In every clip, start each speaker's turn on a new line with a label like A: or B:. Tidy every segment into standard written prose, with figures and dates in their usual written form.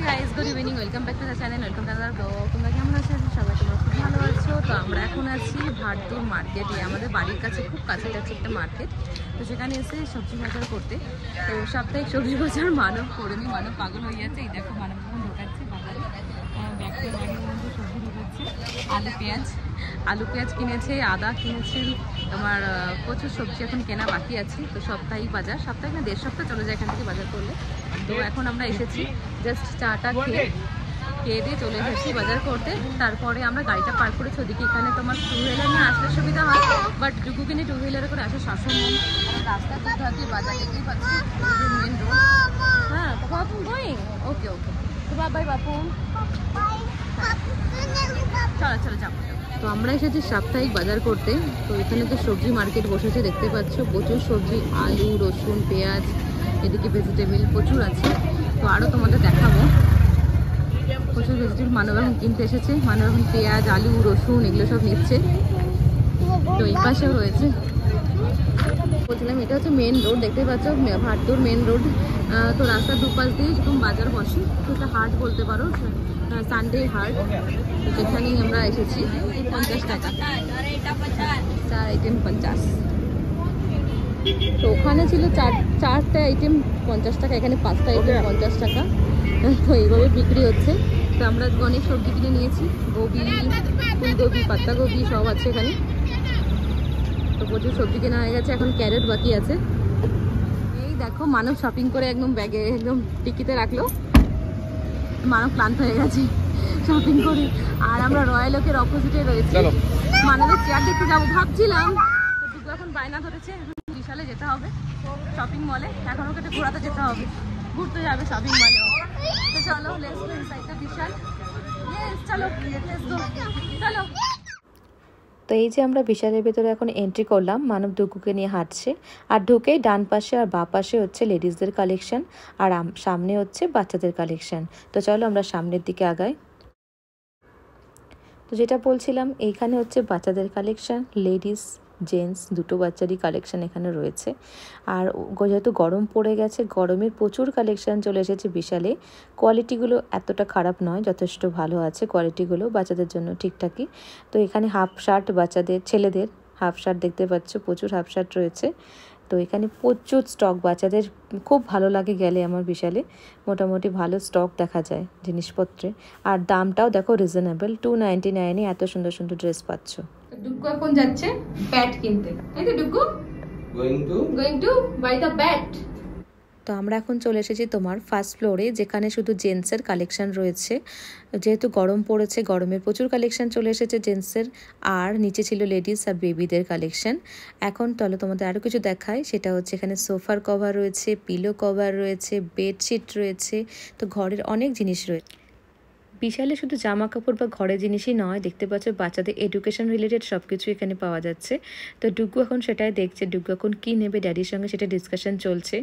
A: Guys, good evening, welcome back to the channel, welcome to other blog. তোমরা কেমন আছো? সবাই তোমরা খুব ভালো আছো। তো আমরা এখন আছি ভারদুর মার্কেটে, আমাদের বাড়ির কাছে, খুব কাছে যাচ্ছে একটা মার্কেট। তো সেখানে এসে সবজি বাজার করতে। তো সাপ্তাহিক সবজি বাজার মানব করে নি, মানব পাগল হয়ে যাচ্ছে। এই দেখো মানব যখন ঢোকাচ্ছে বাজারে, ব্যাগের মধ্যে সবজি ঢোকাচ্ছে। আলু পেঁয়াজ কিনেছে, আদা কিনেছে। তোমার প্রচুর সবজি এখন কেনা বাকি আছে। তো সাপ্তাহিক বাজার, সাপ্তাহিক না 1.5 সপ্তাহ চলে যায় এখান থেকে বাজার করলে। তো এখন আমরা এসেছি জাস্ট চাটা খেয়ে দিয়ে চলে এসেছি বাজার করতে। তারপরে আমরা গাড়িটা পার্ক করেছি ওদিকে। এখানে তোমার 2 হুইলার নিয়ে আসলে সুবিধা হয়, বাট ডুগুকে নিয়ে 2 হুইলারে করে আসা শাসন রাস্তা করতে হচ্ছে। বাজার দেখতেই পাচ্ছি, মেন রোড। হ্যাঁ, বাপু গোয়িং, ওকে ওকে। তো বাই বাপু, চলো চলো যাবো। তো আমরা এসেছি সাপ্তাহিক বাজার করতে। তো এখানে তো সবজি মার্কেট বসেছে, দেখতে পাচ্ছ প্রচুর সবজি, আলু, রসুন, পেঁয়াজ, এদিকে ভেজিটেবল প্রচুর আছে। তো আরও তোমাদের দেখাবো, প্রচুর ভেজিটেবল মানব এখন কিনতে এসেছে। মানব এখন পেঁয়াজ, আলু, রসুন এগুলো সব নিচ্ছে। তো এই পাশেও রয়েছে। বলছিলাম এটা হচ্ছে মেন রোড, দেখতে পাচ্ছ ভারদুর মেন রোড। তো রাস্তার দুপাশ দিয়ে এরকম বাজার বসে। তো এটা হাট বলতে পারো, সানডে হাট। তো সেখানেই আমরা এসেছি। 50 টাকা 4 আইটেম 50। তো ওখানে ছিল 4টা আইটেম 50 টাকা, এখানে 5টা আইটেম 50 টাকা। তো এইভাবে বিক্রি হচ্ছে। তো আমরা অনেক সবজি কিনে নিয়েছি, গোবি, ফুলকপি, পাতাকপি সব আছে এখানে। তো প্রচুর সবজি কেনা হয়ে গেছে, এখন ক্যারেট বাকি আছে। এই দেখো মানব শপিং করে একদম ব্যাগে একদম টিকিতে রাখলো। মানব ক্লান্ত হয়ে গেছে শপিং করে। আর আমরা রয়্যাল ওকের অপোজিটে রয়েছি। মানবের চেয়ার দেখতে যাবো ভাবছিলাম, তো এখন বায়না ধরেছে বিশালে যেতে হবে শপিং মলে। এখন ওকে ঘোরাতে যেতে হবে, ঘুরতে যাবে শপিং মলে। তো চলো let's go inside the Vishal. Yes, চলো লেটস গো, চলো।
B: তো এই যে আমরা বিশালের ভেতরে এখন এন্ট্রি করলাম, মানব ডুগুকে নিয়ে হাঁটছে। আর ঢুকেই ডান পাশে আর বাঁ পাশে হচ্ছে লেডিসদের কালেকশন, আর সামনে হচ্ছে বাচ্চাদের কালেকশন। তো চলো আমরা সামনের দিকে আগাই। তো যেটা বলছিলাম, এইখানে হচ্ছে বাচ্চাদের কালেকশন, লেডিস জেন্টস দুটো বাচ্চারই কালেকশন এখানে রয়েছে। আর যেহেতু গরম পড়ে গেছে, গরমের প্রচুর কালেকশন চলে এসেছে বিশালে। কোয়ালিটিগুলো এতটা খারাপ নয়, যথেষ্ট ভালো আছে কোয়ালিটিগুলো, বাচ্চাদের জন্য ঠিকঠাকই। তো এখানে হাফ শার্ট বাচ্চাদের, ছেলেদের হাফ শার্ট দেখতে পাচ্ছ, প্রচুর হাফ শার্ট রয়েছে। তো এখানে প্রচুর স্টক, বাচ্চাদের খুব ভালো লাগে গেলে আমার বিশালে। মোটামুটি ভালো স্টক দেখা যায় জিনিসপত্রে। আর দামটাও দেখো রিজনেবল, 299-এ এত সুন্দর সুন্দর ড্রেস পাচ্ছ।
A: ডুগু এখন যাচ্ছে ব্যাট কিনতে, তাই তো Dugu? Going to buy the bat.
B: তো আমরা এখন চলে এসেছি তোমার ফার্স্ট ফ্লোরে, যেখানে শুধু জেন্টসের কালেকশন রয়েছে। যেহেতু গরম পড়েছে, গরমের প্রচুর কালেকশন চলে এসেছে জেন্টসের। আর নিচে ছিল লেডিস আর বেবিদের কালেকশন। এখন চলো তোমাদের আরও কিছু দেখায়, সেটা হচ্ছে এখানে সোফার কভার রয়েছে, পিলো কভার রয়েছে, বেডশিট রয়েছে। তো ঘরের অনেক জিনিস রয়েছে বিশালে। শুধু জামা কাপড় বা ঘরের জিনিসই নয়, দেখতে পাচ্ছ বাচ্চাদের এডুকেশন রিলেটেড সব কিছু এখানে পাওয়া যাচ্ছে। তো ডুগু এখন সেটাই দেখছে, ডুগু এখন কী নেবে, ড্যাডির সঙ্গে সেটা ডিসকাশন চলছে।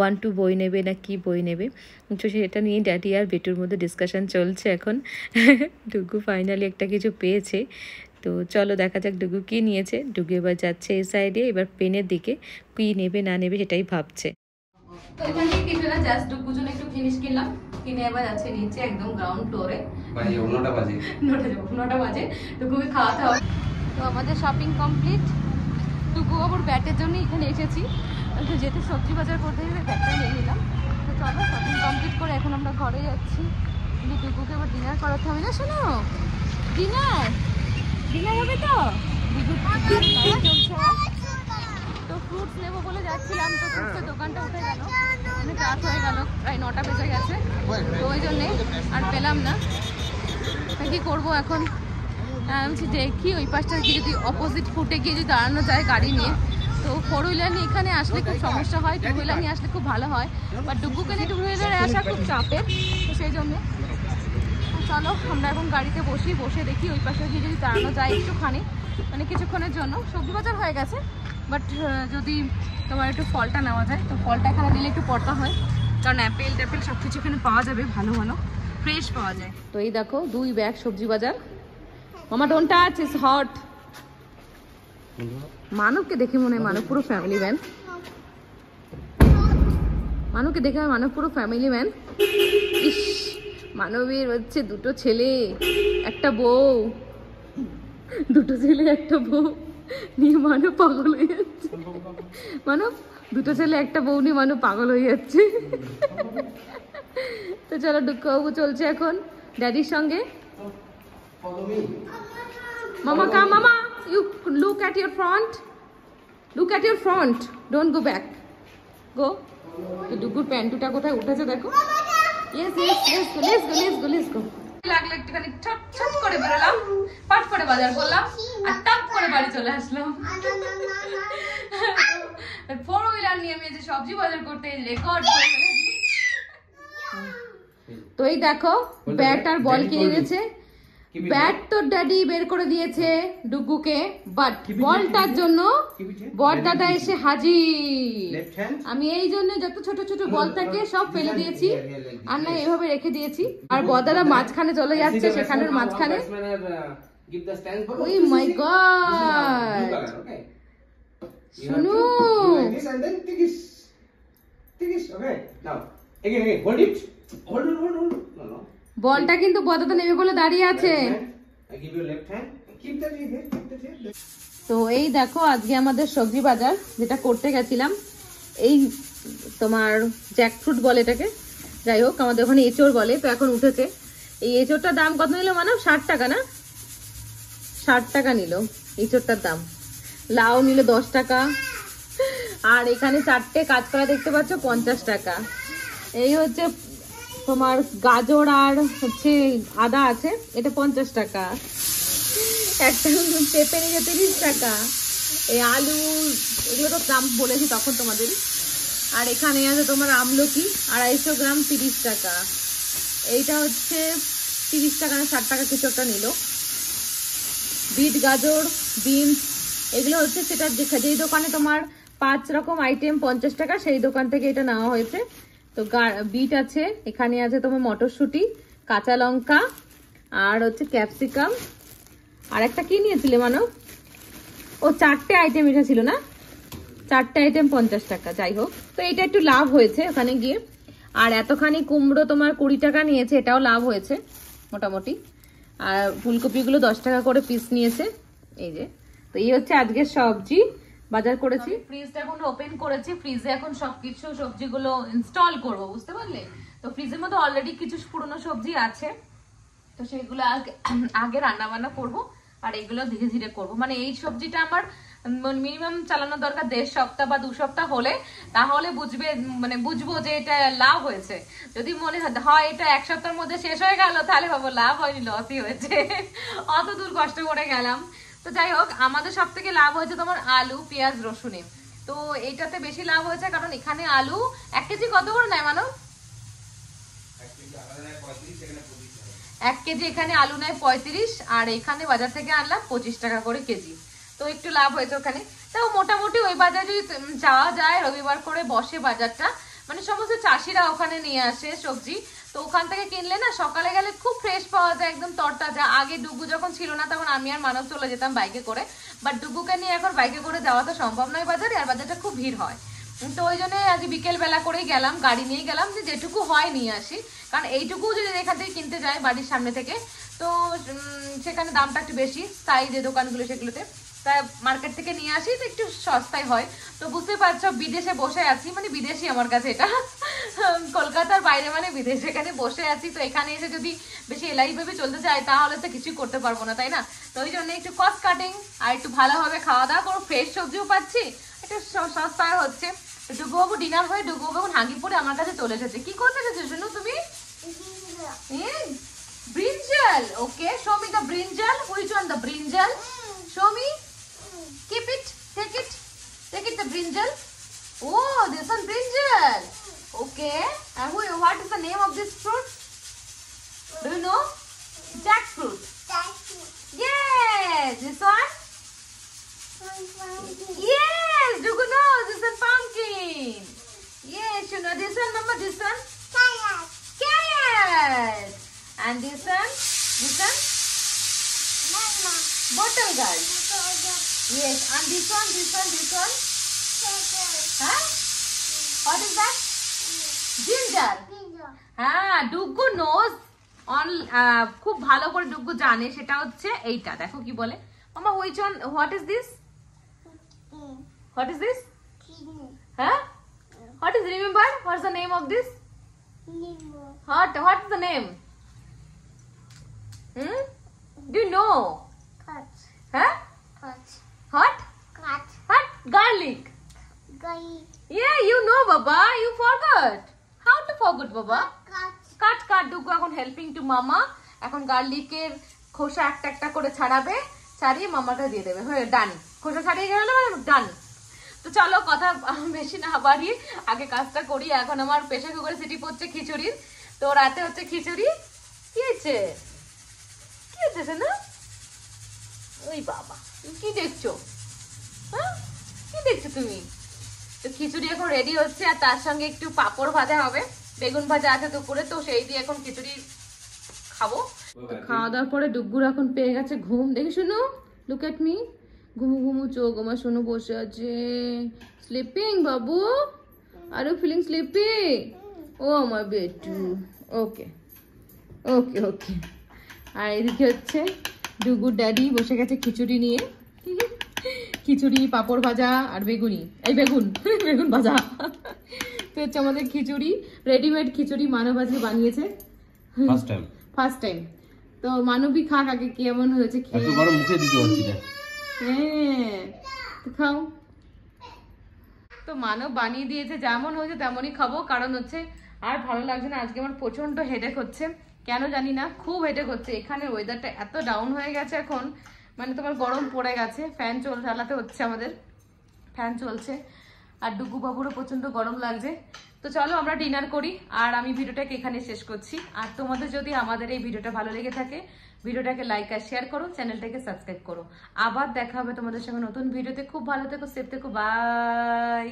B: 1-2 বই নেবে না কি বই নেবে, তো সেটা নিয়ে ড্যাডি আর বেটুর মধ্যে ডিসকাশন চলছে এখন। ডুগু ফাইনালি একটা কিছু পেয়েছে। তো চলো দেখা যাক ডুগু কী নিয়েছে। ডুগু এবার যাচ্ছে এই সাইডে, এবার পেনের দিকে, কী নেবে না নেবে সেটাই ভাবছে।
A: তো এখানে কিছু না, জাস্ট ডুগুর জন্য একটু জিনিস কিনলাম, কিনে এবার যাচ্ছে নিচে একদম গ্রাউন্ড ফ্লোরে। 9টা বাজে ডুগুকে খাওয়াতে হবে। তো আমাদের শপিং কমপ্লিট। ডুগু আবার ব্যাটের জন্য এখানে এসেছি, তো যেহেতু সবজি বাজার করতে হবে ব্যাটটা নিয়ে নিলাম। তো চলো শপিং কমপ্লিট করে এখন আমরা ঘরে যাচ্ছি। কিন্তু ডুগুকে এবার ডিনার করাতে হবে না, শোনো ডিনার হবে তো। তো ফ্রুটস নেবো বলে যাচ্ছিলাম, তো ফ্রুটসের দোকানটা উঠে গেল, মানে রাত হয়ে গেল, প্রায় 9টা বেজে গেছে। তো ওই জন্যে আর পেলাম না। কি করবো এখন, দেখি ওই পাশটা গিয়ে যদি অপোজিট ফুটে গিয়ে যদি দাঁড়ানো যায় গাড়ি নিয়ে। তো 4 হুইলার নিয়ে এখানে আসলে খুব সমস্যা হয়, 2 হুইলার নিয়ে আসলে খুব ভালো হয়। বাট ডুগুকে নিয়ে 2 হুইলারে আসা খুব চাপের, তো সেই জন্যে চলো আমরা এখন গাড়িতে বসে দেখি ওই পাশে গিয়ে যদি দাঁড়ানো যায় একটুখানি, মানে কিছুক্ষণের জন্য। সবজি বাজার হয়ে গেছে, বাট যদি তোমার একটু ফলটা নেওয়া যায়, তো ফলটা এখানে নিলে একটু পড়তা হয়, কারণ অ্যাপেল ট্যাপেল সব কিছু এখানে পাওয়া যাবে, ভালো ভালো ফ্রেশ পাওয়া যায়। তো এই দেখো 2 ব্যাগ সবজি বাজার। মামা ডোন্ট টাচ, ইটস হট। মানবকে দেখে মনে হয় মানব পুরো ফ্যামিলি ম্যান। মানবকে দেখে মানব পুরো ফ্যামিলি ম্যান। ইস মানবীর হচ্ছে দুটো ছেলে একটা বউ, দুটো ছেলে একটা বউ নিয়ে মানব পাগল হয়ে যাচ্ছে। মানব দুটো ছেলে একটা বউ নিয়ে মানব পাগল হয়ে যাচ্ছে। তো চলো ডুক্কুবাবু চলছে এখন ড্যাডির সঙ্গে। মামা কাম, মামা you look at your front, look at your front, don't go back, go. ডুগুর প্যান্টুটা কোথায় উঠেছে দেখো। Yes yes, let's go let's go let's go let's go. লাগলো একটুখানি ছট ছট করে বেরোলাম, পাট করে বাজার করলাম আর টাপ করে বাড়ি চলে আসলাম। ফোর হুইলার নিয়ে আমি যে সবজি বাজার করতে রেকর্ড করে ফেলেছি। তো এই দেখো ব্যাট আর বল কিনে গেছে। ব্যাট তো ড্যাডি বের করে দিয়েছে ডুগুকে, বাট বলটার জন্য বড়দাদা এসে হাজির। আমি এই জন্য যত ছোট ছোট বল থাকে সব ফেলে দিয়েছি, আর না এভাবে রেখে দিয়েছি। আর বড়দাদা মাঝখানে চলে যাচ্ছে, সেখানের মাঝখানে। ওই মাই গড, শুনু বলটা কিন্তু বড়দাদা নেবে বলে দাঁড়িয়ে আছে। তো এই দেখো আজকে আমাদের সবজি বাজার যেটা করতে গেছিলাম, এই তোমার জ্যাকফ্রুট বলে এটাকে, যাই হোক আমাদের ওখানে এঁচড় বলে। তো এখন উঠেছে এই এঁচড়টার দাম কত নিল মানব? 60 টাকা না? 60 টাকা নিল এঁচড়টার দাম। লাউ নিল 10 টাকা, আর এখানে 4টে কাঁচকলা দেখতে পাচ্ছ 50 টাকা। এই হচ্ছে তোমার গাজর আর হচ্ছে আদা আছে, এটা 50 টাকা। একটা পেঁপে নিয়ে 30 টাকা। এই আলু এগুলো তো দাম বলেছি তখন তোমাদের। আর এখানে আছে তোমার আমলকি 250 গ্রাম 30 টাকা। এইটা হচ্ছে 30 টাকা না 60 টাকা কিছু একটা নিল। বিট, গাজর, বিনস এগুলো হচ্ছে সেটা যেই দোকানে তোমার 5 রকম আইটেম 50 টাকা, সেই দোকান থেকে এটা নেওয়া হয়েছে। তো বিট আছে, এখানে আছে তোমার মটরশুঁটি, কাঁচা লঙ্কা আর হচ্ছে ক্যাপসিকাম। আর একটা কি নিয়েছিলে মানব? ও 4টে আইটেম এটা ছিল না, 4টে আইটেম 50 টাকা। যাই হোক, তো এটা একটু লাভ হয়েছে ওখানে গিয়ে। আর এতখানি কুমড়ো তোমার 20 টাকা নিয়েছে, এটাও লাভ হয়েছে মোটামুটি। আর ফুলকপিগুলো 10 টাকা করে পিস নিয়েছে। এই যে, তো এই হচ্ছে আজকের সবজি বাজার করেছি। ফ্রিজটা এখন ওপেন করেছি, ফ্রিজে এখন সবকিছু সবজিগুলো ইনস্টল করব, বুঝতে পারলে? তো ফ্রিজের মধ্যে অলরেডি কিছু পুরনো সবজি আছে, তো সেগুলো আগে রান্না বান্না করবো, আর এগুলো ধীরে ধীরে করব। মানে এই সবজিটা আমার মিনিমাম চালানো দরকার 1.5 সপ্তাহ বা 2 সপ্তাহ হলে, তাহলে বুঝবো যে এটা লাভ হয়েছে। যদি মনে হয় এটা 1 সপ্তাহের মধ্যে শেষ হয়ে গেল, তাহলে ভাবো লাভ হয়নি, লসই হয়েছে, অত দূর কষ্ট করে গেলাম। তো যাই হোক, আমাদের সব থেকে লাভ হয়েছে তোমার আলু, পেঁয়াজ, রসুনে। তো এইটাতে বেশি লাভ হয়েছে, কারণ এখানে আলু 1 কেজি কত করে নেয় মানব? 1 কেজি এখানে আলু নেয় 35, আর এখানে বাজার থেকে আনলাম 25 টাকা করে কেজি। তো একটু লাভ হয়েছে ওখানে। তাও মোটামুটি ওই বাজারে যদি যাওয়া যায়, রবিবার করে বসে বাজারটা, মানে সমস্ত চাষিরা ওখানে নিয়ে আসে সবজি। তো ওখান থেকে কিনলে না সকালে গেলে খুব ফ্রেশ পাওয়া যায়, একদম তরতাজা। আগে ডুগু যখন ছিল না তখন আমি আর মানব চলে যেতাম বাইকে করে, বাট ডুগুকে নিয়ে এখন বাইকে করে যাওয়া তো সম্ভব নয় বাজারে, আর বাজারটা খুব ভিড় হয়। তো ওই জন্য আজ বিকেল বেলা করেই গেলাম, গাড়ি নিয়ে গেলাম, যে যেটুকু হয় নিয়ে আসি। কারণ এইটুকু যদি এখান থেকে কিনতে যাই বাড়ির সামনে থেকে, তো সেখানে দামটা একটু বেশি, তাই যে দোকানগুলো সেগুলোতে, তাই মার্কেট থেকে নিয়ে আসি তো একটু সস্তায় হয়। তো বুঝতে পারছো বিদেশে বসে আছি, মানে বিদেশি আমার কাছে এটা, কলকাতার বাইরে মানে বিদেশে, এখানে বসে আছি। তো এখানে এসে যদি বেশি এলাই ভাবে চলতে চাই, তাহলে তো কিছুই করতে পারবো না, তাই না? তো ওই জন্য একটু কস্ট কাটিং আর একটু ভালোভাবে খাওয়া দাওয়া করো, ফ্রেশ সবজিও পাচ্ছি, একটু সস্তায় হচ্ছে। ডুগুবাবু ডিনার হয়ে ডুগুবাবু এখন হাগি পরে আমার কাছে চলে এসেছে। কি করতে এসেছো শুনো তুমি? Brinjal. Okay, show me the brinjal. Which one the brinjal? Show me. Keep it. Take it. Take it the brinjal. Oh, this one brinjal. Okay. And what is the name of this fruit? Do you know? Jackfruit. Yes. This one? Yes. Do you know? This is pumpkin. Yes, you know this one. Mama, this one? Carrot. And this one? This one? Bottle gourd. Yes. And this one? This one? This one? Huh? What is that? Ginger. Ah, Dugu knows খুব ভালো করে ডুগু জানে, সেটা হচ্ছে এইটা। দেখো কি বলে মামা, which one, what is this, what is this, হ্যাঁ, what is, remember what's the name of this, what is the name, do you know, হ্যাঁ, what, what, garlic, yeah you know baba, you forgot, how to forget baba, কাট কাট। ডুগু এখন helping two মামা, এখন গার্লিকের খোসা একটা একটা করে ছাড়াবে, ছাড়িয়ে মামাকে দিয়ে দেবে, হয়ে ডান, খোসা ছাড়িয়ে গেল ডান। তো চলো কথা বেশি না বাড়িয়ে আগে কাজটা করি। এখন আমার প্রেসার কুকারে সিটি পড়ছে খিচুড়ির, তো রাতে হচ্ছে খিচুড়ি। কি হয়েছে, কি হচ্ছে না, ওই বাবা কি দেখছো, হ্যাঁ কি দেখছো তুমি? তো খিচুড়ি এখন রেডি হচ্ছে, আর তার সঙ্গে একটু পাঁপড় ভাজা হবে, বেগুন ভাজা আছে দুপুরে, তো সেই দিয়ে এখন খিচুড়ি খাবো। খাওয়া দাওয়ার পরে ডুগুর এখন পেয়ে গেছে ঘুম, দেখি শুনো, লুক এট মি, ঘুমু ঘুমু চোখ আমার শোনো বসে আছে, sleeping Babu, are you feeling sleepy, ও আমার বেটু, ওকে ওকে ওকে। আর এদিকে হচ্ছে ডুগুর ড্যাডি বসে গেছে খিচুড়ি নিয়ে, খিচুড়ি পাঁপড় ভাজা আর বেগুনি, এই বেগুন বেগুন ভাজা। তো হচ্ছে আমাদের খিচুড়ি, রেডিমেড খিচুড়ি মানব আজকে বানিয়েছে ফার্স্ট টাইম। তো মানবী খাক আগে কেমন হয়েছে খেয়ে, এত গরম মুখে দিতে পারছি না, হ্যাঁ তো খাও। তো মানব বানিয়ে দিয়েছে, যেমন হয়েছে তেমনই খাবো, কারণ হচ্ছে আর ভালো লাগছে না, আজকে আমার প্রচন্ড হেডেক হচ্ছে, কেন জানি না খুব হেডেক হচ্ছে। এখানে ওয়েদারটা এত ডাউন হয়ে গেছে এখন, মানে তোমার গরম পড়ে গেছে, ফ্যান চালাতে হচ্ছে, আমাদের ফ্যান চলছে, আর ডুগু বাবুরও প্রচন্ড গরম লাগছে। তো চলো আমরা ডিনার করি, আর আমি ভিডিওটাকে এখানে শেষ করছি। আর তোমাদের যদি আমাদের এই ভিডিওটা ভালো লেগে থাকে, ভিডিওটাকে লাইক আর শেয়ার করো, চ্যানেলটাকে সাবস্ক্রাইব করো। আবার দেখা হবে তোমাদের সঙ্গে নতুন ভিডিওতে। খুব ভালো থেকো, সেফ থেকো, বাই।